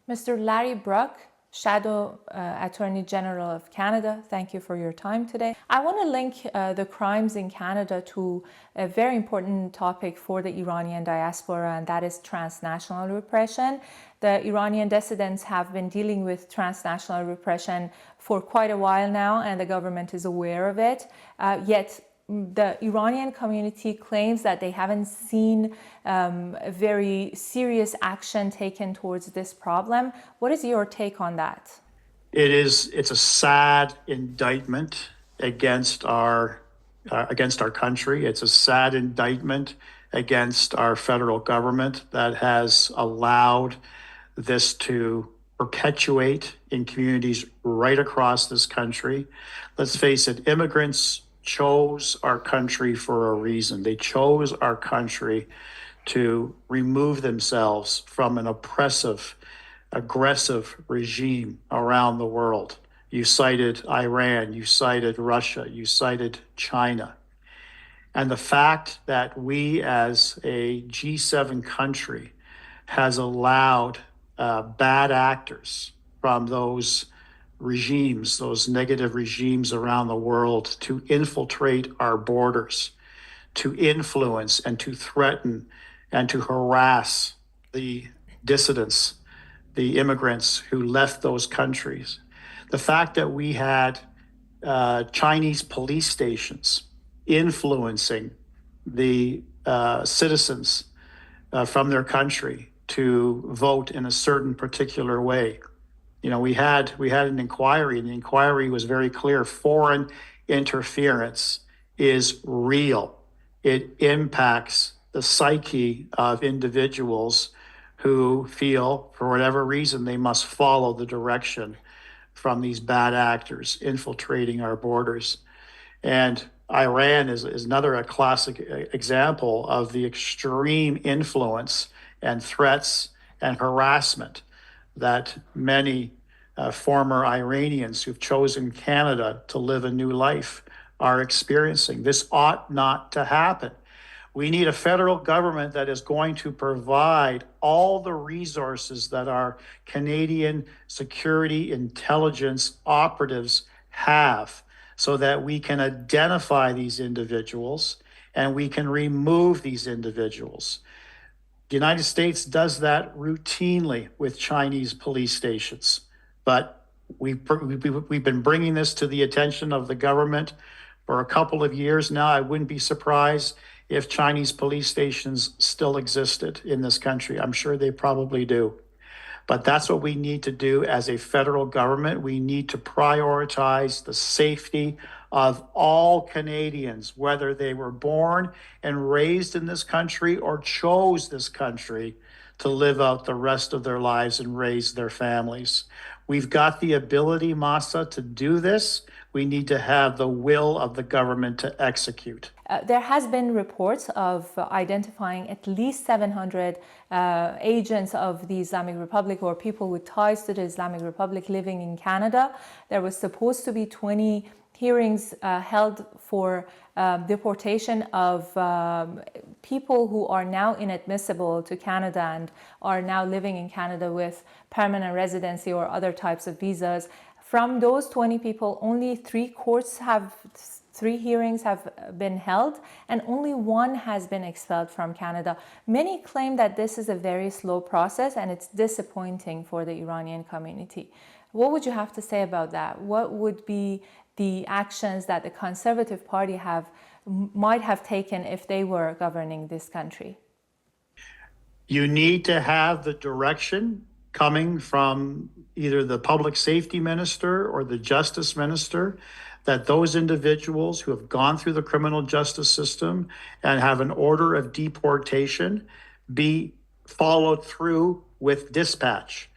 Mr. Larry Bruck, Shadow Attorney General of Canada, thank you for your time today. I want to link the crimes in Canada to a very important topic for the Iranian diaspora, and that is transnational repression. The Iranian dissidents have been dealing with transnational repression for quite a while now, and the government is aware of it. Yet the Iranian community claims that they haven't seen a very serious action taken towards this problem. What is your take on that? It's a sad indictment against our country. It's a sad indictment against our federal government that has allowed this to perpetuate in communities right across this country. Let's face it, immigrants chose our country for a reason. They chose our country to remove themselves from an oppressive, aggressive regime around the world. You cited Iran, you cited Russia, you cited China. And the fact that we as a G7 country has allowed bad actors from those regimes, those negative regimes around the world, to infiltrate our borders, to influence and to threaten and to harass the dissidents, the immigrants who left those countries. The fact that we had Chinese police stations influencing the citizens from their country to vote in a certain particular way. You know, we had an inquiry, and the inquiry was very clear. Foreign interference is real. It impacts the psyche of individuals who feel, for whatever reason, they must follow the direction from these bad actors infiltrating our borders. And Iran is a classic example of the extreme influence and threats and harassment that many former Iranians who've chosen Canada to live a new life are experiencing. This ought not to happen. We need a federal government that is going to provide all the resources that our Canadian security intelligence operatives have so that we can identify these individuals and we can remove these individuals. The United States does that routinely with Chinese police stations, but we've been bringing this to the attention of the government for a couple of years now. I wouldn't be surprised if Chinese police stations still existed in this country. I'm sure they probably do. But that's what we need to do as a federal government. We need to prioritize the safety of all Canadians, whether they were born and raised in this country or chose this country to live out the rest of their lives and raise their families. We've got the ability, Masa, to do this. We need to have the will of the government to execute. There has been reports of identifying at least 700 agents of the Islamic Republic or people with ties to the Islamic Republic living in Canada. There was supposed to be 20 hearings held for deportation of people who are now inadmissible to Canada and are now living in Canada with permanent residency or other types of visas. From those 20 people, only 3 hearings have been held, and only 1 has been expelled from Canada. Many claim that this is a very slow process and it's disappointing for the Iranian community. What would you have to say about that? What would be the actions that the Conservative Party might have taken if they were governing this country? You need to have the direction coming from either the public safety minister or the justice minister that those individuals who have gone through the criminal justice system and have an order of deportation be followed through with dispatch.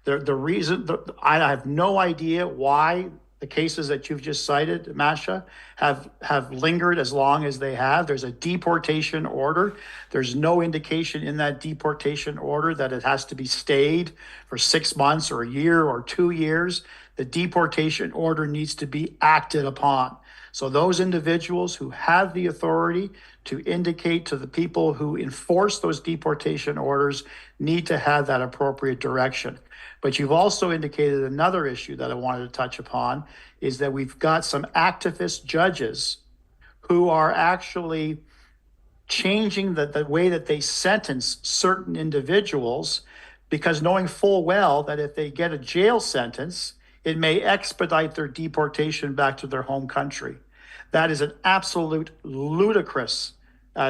I have no idea why the cases that you've just cited, Masha, have lingered as long as they have. There's a deportation order. There's no indication in that deportation order that it has to be stayed for 6 months or a year or 2 years. The deportation order needs to be acted upon. So those individuals who have the authority to indicate to the people who enforce those deportation orders need to have that appropriate direction. But you've also indicated another issue that I wanted to touch upon is that we've got some activist judges who are actually changing the way that they sentence certain individuals because knowing full well that if they get a jail sentence, it may expedite their deportation back to their home country. That is an absolute ludicrous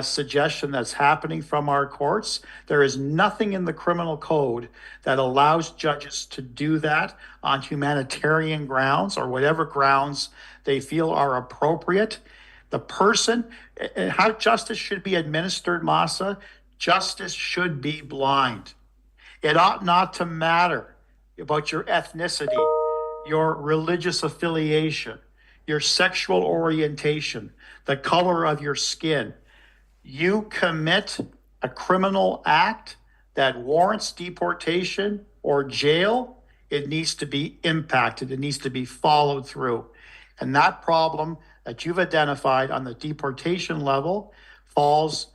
suggestion that's happening from our courts. There is nothing in the criminal code that allows judges to do that on humanitarian grounds or whatever grounds they feel are appropriate. The person, how justice should be administered, Masa, justice should be blind. It ought not to matter about your ethnicity, your religious affiliation, your sexual orientation, the color of your skin. You commit a criminal act that warrants deportation or jail, it needs to be impacted. It needs to be followed through. And that problem that you've identified on the deportation level falls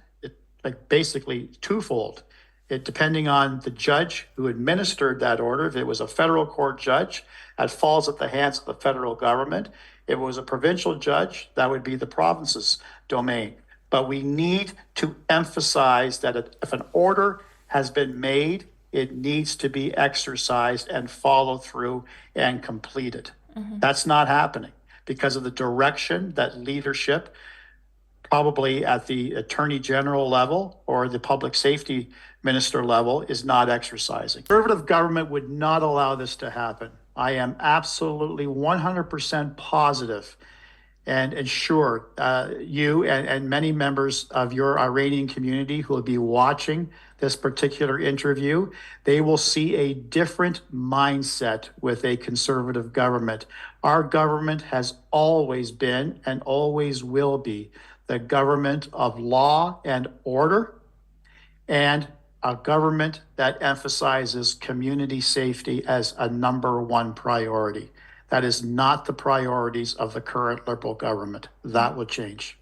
basically twofold. Depending on the judge who administered that order, if it was a federal court judge, that falls at the hands of the federal government. If it was a provincial judge, that would be the province's domain. But we need to emphasize that if an order has been made, it needs to be exercised and followed through and completed. Mm-hmm. That's not happening because of the direction that leadership, probably at the Attorney General level or the Public Safety Minister level, is not exercising. Conservative government would not allow this to happen. I am absolutely 100% positive and ensure you and many members of your Iranian community who will be watching this particular interview, they will see a different mindset with a conservative government. Our government has always been and always will be the government of law and order, and a government that emphasizes community safety as a number one priority. That is not the priorities of the current Liberal government. That will change.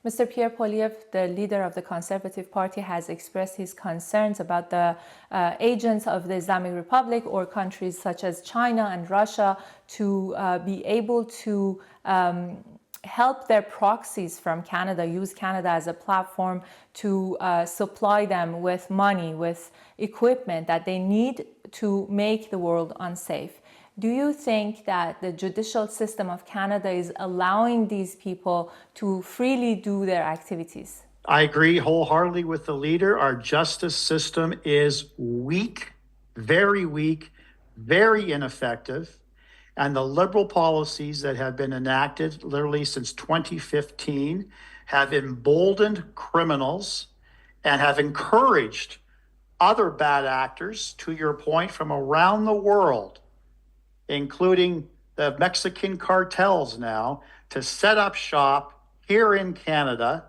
Mr. Pierre Poilievre, the leader of the Conservative Party, has expressed his concerns about the agents of the Islamic Republic or countries such as China and Russia to be able to help their proxies from Canada, use Canada as a platform to supply them with money, with equipment that they need to make the world unsafe. Do you think that the judicial system of Canada is allowing these people to freely do their activities? I agree wholeheartedly with the leader. Our justice system is weak, very ineffective. And the Liberal policies that have been enacted literally since 2015 have emboldened criminals and have encouraged other bad actors, to your point, from around the world, including the Mexican cartels now, to set up shop here in Canada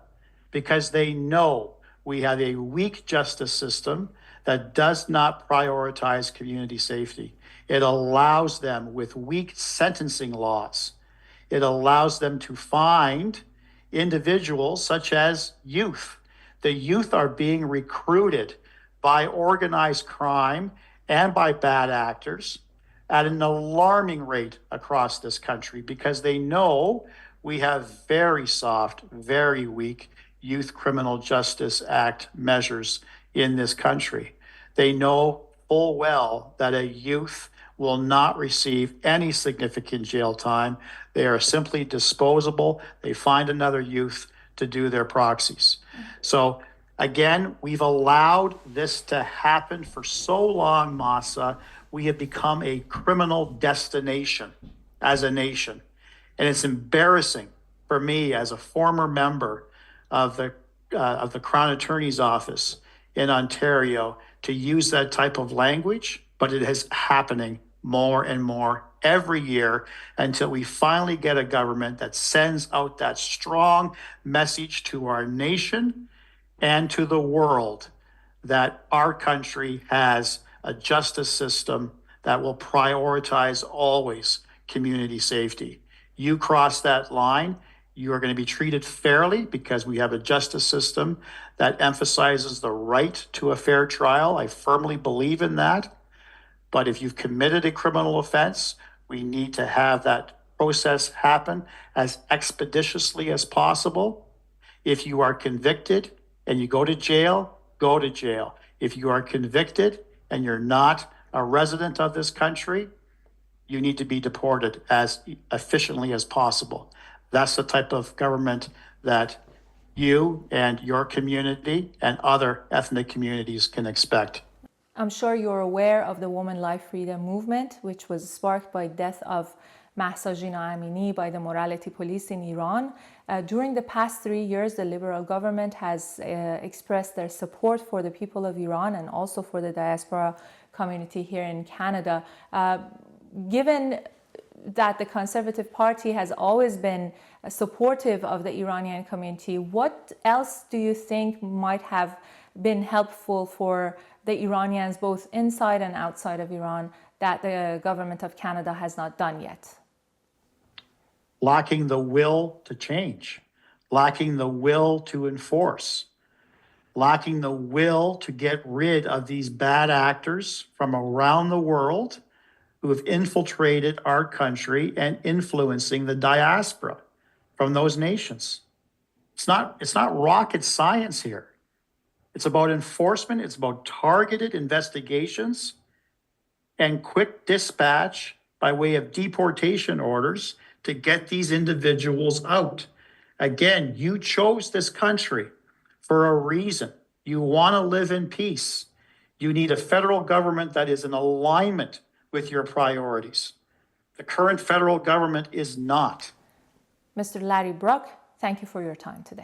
because they know we have a weak justice system that does not prioritize community safety. It allows them, with weak sentencing laws, it allows them to find individuals such as youth. The youth are being recruited by organized crime and by bad actors at an alarming rate across this country because they know we have very soft, very weak Youth Criminal Justice Act measures in this country. They know full well that a youth will not receive any significant jail time. They are simply disposable. They find another youth to do their proxies. So again, we've allowed this to happen for so long, Masa. We have become a criminal destination as a nation. And it's embarrassing for me as a former member of the Crown Attorney's Office in Ontario to use that type of language, but it is happening more and more every year until we finally get a government that sends out that strong message to our nation and to the world that our country has a justice system that will prioritize always community safety. you cross that line, you are going to be treated fairly because we have a justice system that emphasizes the right to a fair trial. I firmly believe in that. But if you've committed a criminal offense, we need to have that process happen as expeditiously as possible. If you are convicted and you go to jail, go to jail. If you are convicted and you're not a resident of this country, you need to be deported as efficiently as possible. That's the type of government that you and your community and other ethnic communities can expect. I'm sure you're aware of the Women Life Freedom movement, which was sparked by death of Mahsa Jina Amini by the morality police in Iran. During the past 3 years, the Liberal government has expressed their support for the people of Iran and also for the diaspora community here in Canada. Given that the Conservative Party has always been supportive of the Iranian community, what else do you think might have been helpful for the Iranians both inside and outside of Iran that the government of Canada has not done yet? Lacking the will to change, lacking the will to enforce, lacking the will to get rid of these bad actors from around the world who have infiltrated our country and influencing the diaspora from those nations. It's not rocket science here. It's about enforcement. It's about targeted investigations and quick dispatch by way of deportation orders to get these individuals out. Again, you chose this country for a reason. You want to live in peace. You need a federal government that is in alignment with your priorities. The current federal government is not. Mr. Larry Bruck, thank you for your time today.